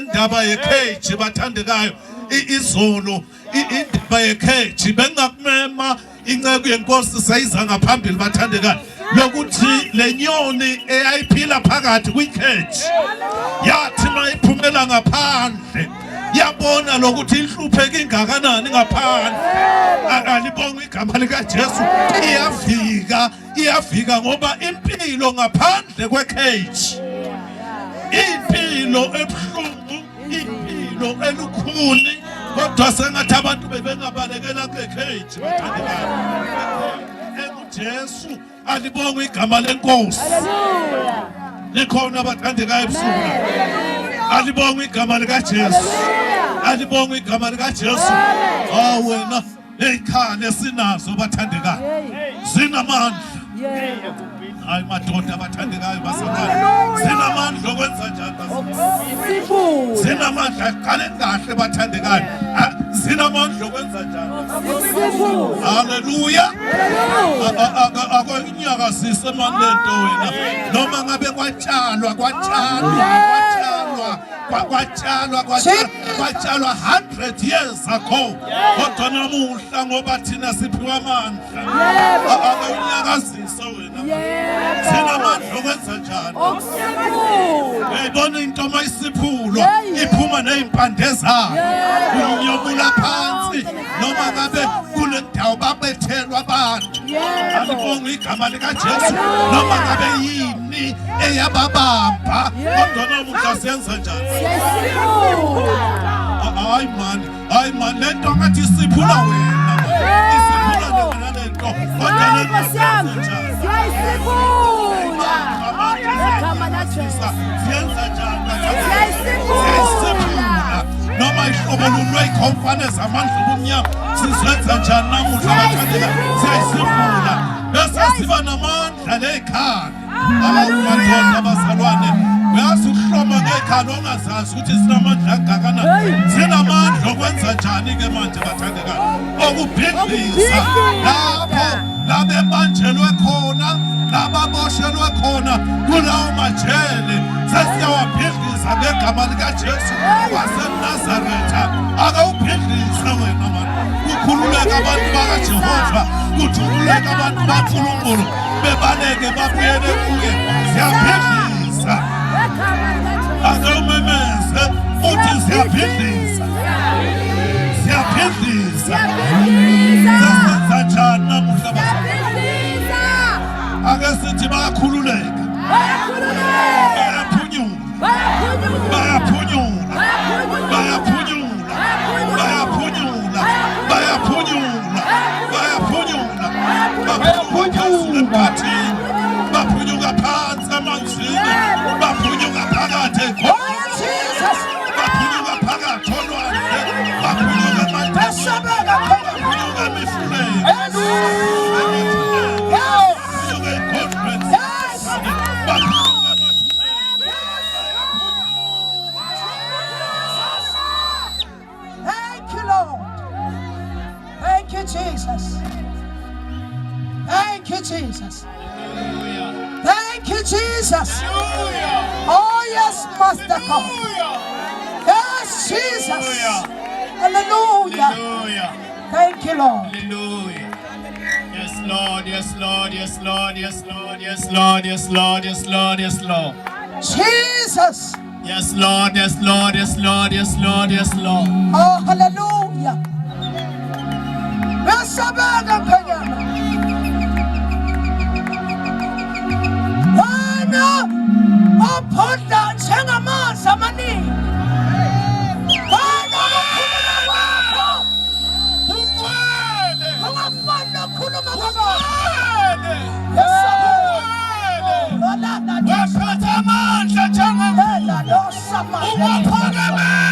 kule ndaba yekheji bathandekayo izolo indaba yekheji bengakumema inceke yenkosi sayiza ngaphambili bathandekayo lokuthi lenyoni eyayiphila phakathi kwikheji yathi mayiphumela ngaphandle yabona lokuthi ihlupheke ingakanani ngaphandle alibonga igama lika Jesu iyafika ngoba impilo ngaphandle kwekheji impilo ebuhlungu impilo elukhuni kodwa sengathi abantu bebengabalekela kwekheji bathandekayo Jesu alibonga igama lenkosi haleluya likhona bathandekayo ebusuku alibonga igama lika Jesu alibonga igama lika Jesu wena ekhane sinazo bathandekayo sinamandla hayi madoda bathandekayo basakala sinamandla okwenza njani sinamandla qale kahle bathandekayo sinamandla okwenza njani haleluya akonyakazise manento wena noma ngabe kwatshalwa 100 years ago kodwa namuhla ngoba thina siphiwa amandla akonyakazise wena sinamandla okwenza njani uyayibona into mayisiphulwa iphuma nezimpande zayo unyobula phansi noma ngabe kule ndawo babethelwa abantu alibonga igama lika Jesu noma ngabe yini eyababamba kodwa namuhla senza njani hayi man lento ngathi siphula wena isiphula wena lento kodwa senza njani siyenza njani noma ihlobolulwe ikhomfane zamandla obumnyama sizenza njani namuhla bathandeka siyayisiphula bese siba namandla lekhaya madoda abazalwane uyazi ukuhloma ngekhaya ongazazi ukuthi sinamandla kangakanani sinamandla okwenza njani ke manje bathandeka okubhidliza lapho labebanjelwe khona lababoshelwe khona kulawo majele sesiyawabhidliza ngegama lika Jesu waseNazaretha akawubhidliza wena manje kukhululeka abantu bakaJehova kuthululeka abantu baNkulunkulu bebaleke babuyele kuye siyabhidliza akawumemeze uthi siyabhidliza senza njani namuhla ake sithi bayakhululeka baphunyuka phansi amanzini baphunyuka phakathi baphunyuka phakathi olwandle baphunyuka emathabeni baphunyuka emifuleni Jesus. Thank you, Jesus. Thank you, Jesus. Oh, yes, Master God. Yes, Jesus. Hallelujah. Thank you, Lord. Hallelujah. Yes, Lord. Yes, Lord. Yes, Lord. Yes, Lord. Yes, Lord. Yes, Lord. Yes, Lord. Yes, Lord. Jesus. Yes, Lord. Yes, Lord. Yes, Lord. Yes, Lord. Yes, Lord. Oh, hallelujah. Rasabaga kanyama. Wana ophoda njengamanzi amaningi. Wana ukukhuluma kwakho. Ungcwele. Ungafana ukukhuluma kwakho. Waphatha amandla njengamanzi. Ela dosa. Uwaphakeme.